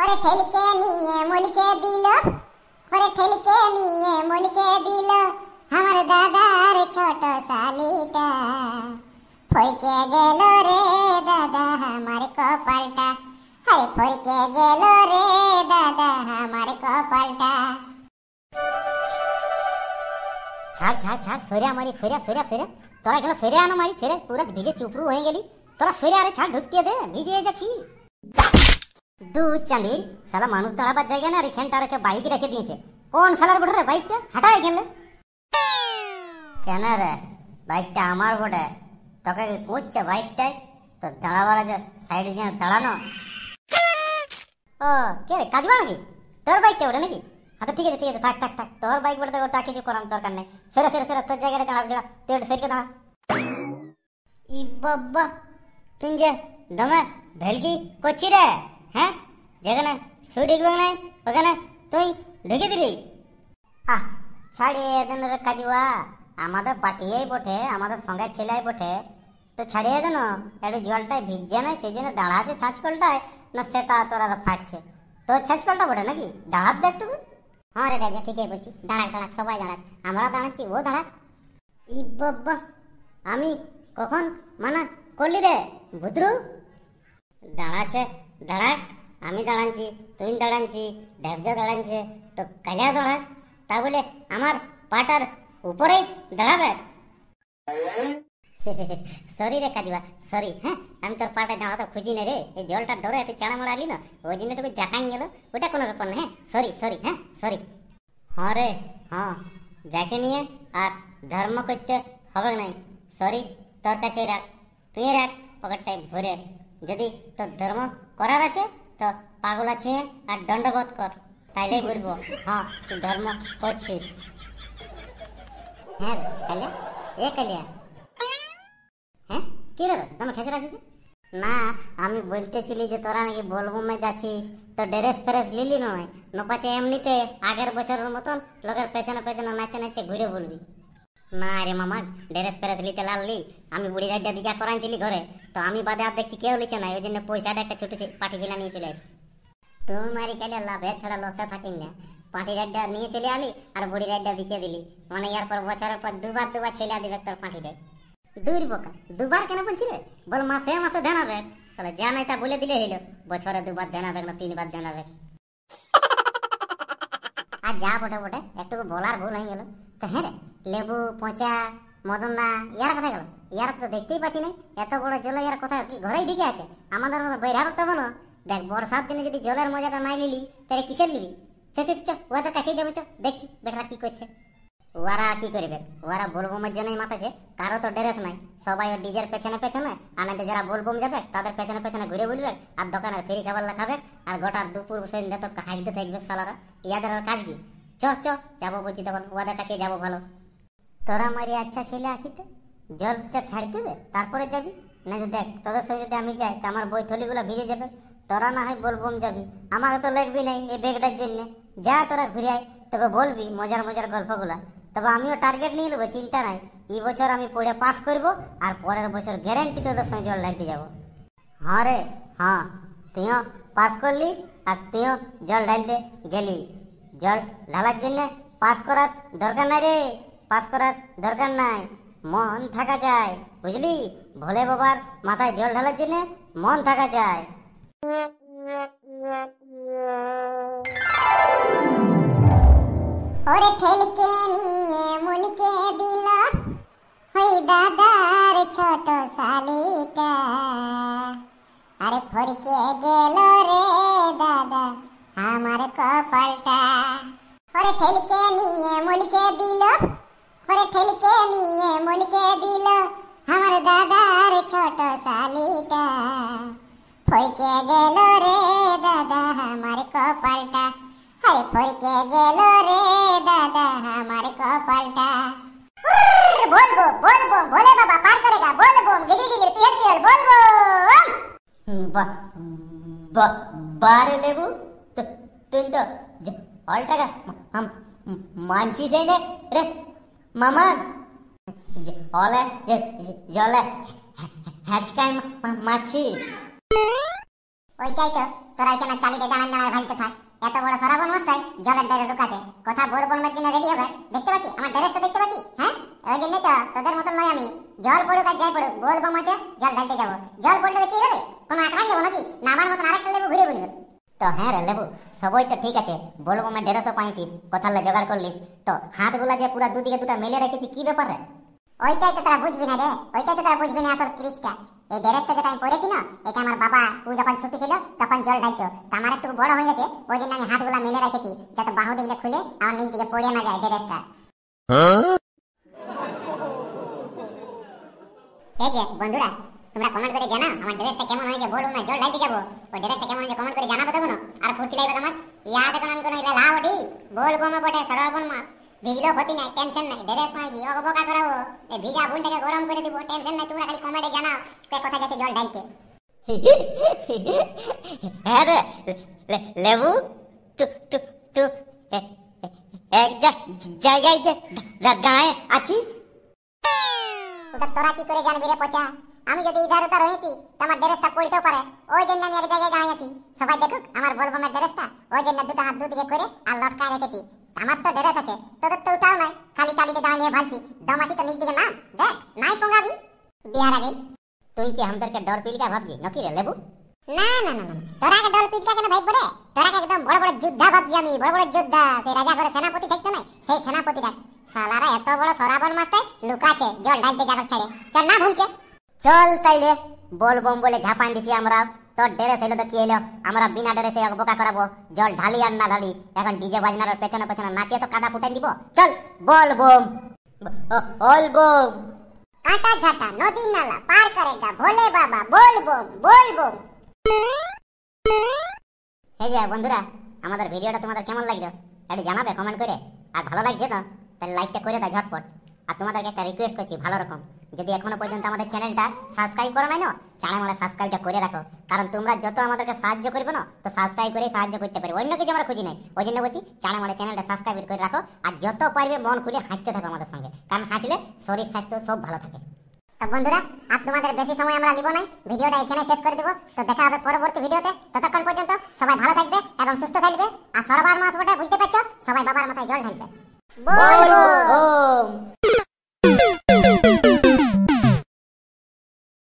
ওরে ঠেলকে নিয়ে মুলকে দিল, ওরে ঠেলকে নিয়ে মুলকে দিল আমার দাদার ছোট শালিটা। ফইকে গেল রে দাদা আমার কপালটা, আরে ফইকে গেল রে দাদা আমার কপালটা। ছাড় ছাড় ছাড়, সরিয়া মারি, সরিয়া সরিয়া সরিয়া। তোরা এখানে সরিয়া আনো মারি, ছেড়ে পুরো ভিজে চুপড়ু হয়ে গেলি। তোরা সরিয়া, আরে ছাড়, ঢুকিয়ে দে, ভিজে যাচ্ছি। দু চাঁদির শালা মানুষ দাঁড়াবার জায়গা না, আর এখানটা রেখে বাইক রেখে দিয়েছে। কোন শালার বটে রে বাইকটা? হাঁটা এখানে। কেন রে, বাইকটা আমার বটে, তোকে কুঁচছে বাইকটাই তো দাঁড়াবার আছে সাইডে যে দাঁড়ানো। ও কে রে, কাজবা নাকি? তোর বাইকটা ওটা নাকি? আচ্ছা ঠিক আছে ঠিক আছে, থাক থাক থাক, তোর বাইক বটে, ওটা কিছু করার দরকার নেই। সেরা সেরা সেরা, তোর জায়গাটা দাঁড়াবে, দাঁড়া তুই ওটা সেরকে দাঁড়া। ই বাবা, তুই যে দমে ভেলকি করছি রে, হ্যাঁ? যেখানে সুই ঢুকবে নাই ওখানে তুই ঢুকে দিলি। আহ ছাড়িয়ে দেন রে কাজুয়া, আমাদের পাঠিয়েই বটে, আমাদের সঙ্গে ছেলেই বটে, তো ছাড়িয়ে দেন। একটু জলটায় ভিজছে নাই, সেই জন্য দাঁড়াচ্ছে ছাঁচকলটায়, না সেটা তোর আর ফাটছে। তোর ছাঁচকলটা বটে নাকি? দাঁড়াত দেখ তুমি। হ্যাঁ রে রাজা, ঠিকই বলছি, দাঁড়াক দাঁড়াক, সবাই দাঁড়াক, আমরা দাঁড়াচ্ছি, ও দাঁড়াক। ই বাবা, আমি কখন মানা করলি রে ভুদ্রু? দাঁড়াচ্ছে দাঁড়াক, আমি দাঁড়াচ্ছি, তুই দাঁড়াচ্ছি, ঢেবজা দাঁড়াচ্ছে, তো কালিয়া দাঁড়াক। তা বলে আমার পাটার উপরেই দাঁড়াবে? সরি রে কাজবা, সরি। হ্যাঁ, আমি তোর পাটায় দাঁড়াতে খুঁজি না রে, এই জলটা ডরে একটু চাড়া মারালি না, ওই জন্য একটু জাকাই গেল, ওটা কোনো ব্যাপার না। হ্যাঁ সরি সরি, হ্যাঁ সরি। হ্যাঁ রে হ্যাঁ, যাকে নিয়ে আর ধর্ম করতে হবে নাই। সরি, তোর কাছে রাখ, তুই রাখ পকেটটাই ভরে। যদি তোর ধর্ম করার আছে তো পাগলা ছুঁয়ে আর দণ্ডবোধ কর, তাইলেই বলবো হ্যাঁ তুই ধর্ম করছিস। হ্যাঁ কালিয়া, এ কালিয়া, হ্যাঁ কি রে তুমি খেতে আসিস? না, আমি বলতেছিলি যে তোরা নাকি বলবমে যাচ্ছিস, তো ড্রেস ফ্রেস লিলি নয়, নপাচে এমনিতে আগের বছরের মতন লোকের পেছনে পেছনে নাচে নাচে ঘুরে বলবি। না রে মামা, ড্রেস ফ্রেস লিতে লাললি, আমি বুড়ি রাইডটা বিকা করাইছিলি ঘরে, তো আমি বাদে আর দেখছি কেউ লিছে না, ওই জন্য পয়সাটা একটা ছোট পাঠিয়েছিলাম নিয়ে চলে আসি। তুই মারি কালে লাভে ছাড়া লসে থাকিস না, পাটি রাইডটা নিয়ে চলে আলি আর বুড়ি রাইডটা বিকে দিলি, মানে ইয়ার পর বছরের পর দুবার ছেলে দিবে তোর পাঠিটাই। দুই বোকা, দুবার কেন বলছি রে? বল মাসে মাসে দেন হবে, তাহলে যা নাই তা বলে দিলে হইলো, বছরে দুবার দেন হবে না 3 বার দেন হবে। আর যা বটে বটে একটু বলার ভুল হয়ে গেল। তো হ্যাঁ রে, লেবু পচা মদন না ইয়ার কথা গেল, ইয়ার তো দেখতেই পাচ্ছি না, এত বড় জলে ইয়ার কথা কি ঘরেই ঢুকে আছে? আমাদের মতো বৈরা করতে হবে না। দেখ বর্ষার দিনে যদি জলের মজাটা নাই নিলি তাহলে কিসের নিবি? চ চ চ, ওদের কাছেই যাবো, চ দেখছি বেটারা কি করছে। ওরা কি করবে? ওরা বোলবমের জন্যই মাতাছে, কারো তো ড্রেস নাই, সবাই ওর ডিজের পেছনে পেছনে, আনাতে যারা বোলবম যাবে তাদের পেছনে পেছনে ঘুরে বলবে, আর দোকানের ফ্রি খাবার খাবে, আর গোটা দুপুর সন্ধ্যা তো হাঁকতে থাকবে সালারা। ইয়াদের আর কাজ কি? চ চ যাবো বলছি, তখন ওদের কাছে যাবো। ভালো, তোরা মারি আচ্ছা ছেলে আছি তো, জল ছাড়তে দে তারপরে যাবি। না তো দেখ, তোদের সঙ্গে যদি আমি যাই তো আমার বই থলিগুলো ভিজে যাবে, তোরা না হয় বোলবম যাবি, আমাকে তো লাগবি নাই এই ব্যাগটার জন্য। যা তোরা ঘুরে আয়, তবে বলবি মজার মজার গল্পগুলা, তবে আমিও টার্গেট নিয়ে নেবো, চিন্তা নাই। এই বছর আমি পড়ে পাস করব, আর পরের বছর গ্যারেন্টি তোদের সঙ্গে জল ঢালতে যাবো। হ্যাঁ রে হ্যাঁ, তুইও পাস করলি আর তুইও জল ঢালতে গেলি। জল ঢালার জন্য পাস করার দরকার নাই রে, পাস করার দরকার নাই, মন থাকা যায়, বুঝলি? ভোলে বাবার মাথায় জল ঢালার জন্য মন থাকা যায়। ওরে ঠেলকে নিয়ে মুলকে দিল ওই দাদার ছোট শালিটা, আরে ফরকে গেল রে দাদা আমার কপালটা। ওরে ঠেলকে নিয়ে মুলকে দিল, ওরে ঠেলকে নিয়ে মুলকে দিল আমার দাদার ছোট শালিটা, ফরকে গেল রে দাদা আমার কপালটা, আরে ফরকে গেল রে দাদা আমার কপালটা। বলবো বলবো ভোলে বাবা পার করেগা, বলবো গিগির গিগির পিয়াল পিয়াল, বলবো। বারে লেবু, তুই তো অলটাকা মানছিস নে রে মামা, জলে জলে হ্যাচকাই মাছিস। ওইটাই তো, তোরা এখানে চালিয়ে দাঁড়ায় ভালতে থাক। এত বড় শ্রাবণ মাসটাই জলের দ্বারে ঢুকাছে, কথা বলবার জন্য রেডি হবে। দেখতে পাচ্ছি আমার ড্রেসটা দেখতে পাচ্ছি, হ্যাঁ ওই জন্য তো তোদের মতন নয় আমি। জল পড়ুক আর যাই পড়ুক, বলবো মাঝে জল ঢালতে যাবো। জল পড়লে কি হবে, কোনো আঁকড়াই যাবো নাকি? না আমার মতন আরেকটা লেবু ঘুরে বলবে। তো হ্যাঁ রে লেবু, সবই তো ঠিক আছে, বলবো আমি 150 পাইছিস, কোথালে জোগাড় করলিস, তো হাতগুলা যে পুরা দুদিকে দুটা মেলে রেখেছি, কি ব্যাপার রে? ওইটাই তো তোরা বুঝবি না রে, ওইটাই তো তোরা বুঝবি না আসল ক্রিজটা। এই ড্রেসটা যেটা আমি পরেছি না, এটা আমার বাবা ও যখন ছুটি ছিল তখন জল ঢালতো। তো আমার একটু বড় হয়ে গেছে, ওই জন্য আমি হাতগুলা মেলে রেখেছি, যাতে বাহু দিকে খুলে আমার নিচ দিকে পড়ে না যায় ড্রেসটা। এই যে বন্ধুরা, তোমরা কমেন্ট করে জানাও আমার ড্রেসটা কেমন হয়েছে। বলবো না জল ঢালতে যাবো, ওই ড্রেসটা কেমন হয়েছে কমেন্ট করে জানাবো দেবো না। আর ফুর্তি লাগবে তোমার। ইয়া দেখো আমি কোনো ইলা লাউডি বলবো না বটে শ্রাবণ মাস। ভিজলেও ক্ষতি নাই, টেনশন নাই, ড্রেস পাইছি অবকা করাবো। এই ভিজা বুনটাকে গরম করে দিব, টেনশন নাই। তোমরা খালি কমেন্টে জানাও কে কোথায় গেছে জল ঢালতে। হ্যাঁ রে লেবু, তু তু তু এক জায়গায় যে দাঁড়ায় আছিস। ওটা তোরা কি করে জানবি রে পচা? আমি যদি ইধার উধার হয়েছি তো আমার ড্রেসটা পড়তেও পারে, ওই জন্য আমি এক জায়গায় দাঁড়িয়ে আছি। সবাই দেখুক আমার বলবমের ড্রেসটা, ওই জন্য দুটো হাত দুদিকে করে আর লটকায় রেখেছি। আমার তো ড্রেস আছে, তোদের তো উঠাও নাই, খালি চালিতে দাঁড়িয়ে ভালছি। দমাসি তো নিচ দিকে নাম দেখ, নাই পঙ্গাবি বিহার আগে। তুই কি আমাদেরকে ডর পিলিকা ভাবছি নাকি রে লেবু? না না না না, তোরা আগে ডল পিটকা কেন ভাই বলে? তোরা একদম বড় বড় যোদ্ধা ভাবছি আমি, বড় বড় যোদ্ধা। সেই রাজা ঘরে সেনাপতি থাকতো না, সেই সেনাপতিটা। সালারা এত বড় শ্রাবণ মাসটায় লুকাছে জল ঢালতে যাবার ছেড়ে, চল না ভুলছে। চল তাইলে, বলবম বলে ঝাপান দিছি আমরা। তোর ড্রেস এলো তো কি হলো, আমরা বিনা ড্রেসে বোকা করাবো। জল ঢালি আর না ঢালি, এখন ডিজে বাজনার পেছনে পেছনে নাচিয়ে তো কাদা ফুটাই দিব। চল বলবম বলবম। কাঁটা ঝাঁটা নদী নালা পার করেগা ভোলে বাবা, বলবো বলবো। এই যে বন্ধুরা, আমাদের ভিডিওটা তোমাদের কেমন লাগলো একটু জানাবে কমেন্ট করে। আর ভালো লাগছে তো তাহলে লাইকটা করে দাও ঝটপট। আর তোমাদেরকে একটা রিকোয়েস্ট করছি ভালো রকম, যদি এখনো পর্যন্ত আমাদের চ্যানেলটা সাবস্ক্রাইব করো নাই না, চ্যানেল মানে সাবস্ক্রাইবটা করে রাখো। কারণ তোমরা যত আমাদেরকে সাহায্য করবে না, তো সাবস্ক্রাইব করে সাহায্য করতে পারি, অন্য কিছু আমরা খুঁজি নাই। ওই জন্য বলছি চ্যানেলটা সাবস্ক্রাইব করে রাখো। আর যত পারবে মন খুলে হাসতে থাকো আমাদের সঙ্গে, কারণ হাসলে শরীর স্বাস্থ্য সব ভালো থাকে। তো বন্ধুরা, আর তোমাদের বেশি সময় আমরা নিব না, ভিডিওটা এখানে শেষ করে দেব। তো দেখা হবে পরবর্তী ভিডিওতে। ততক্ষণ পর্যন্ত সবাই ভালো থাকবে এবং সুস্থ থাকবে। আর শ্রাবণ মাস বটে বুঝতে পারছো, সবাই বাবার মাথায় জল ঢালবে। বলবো।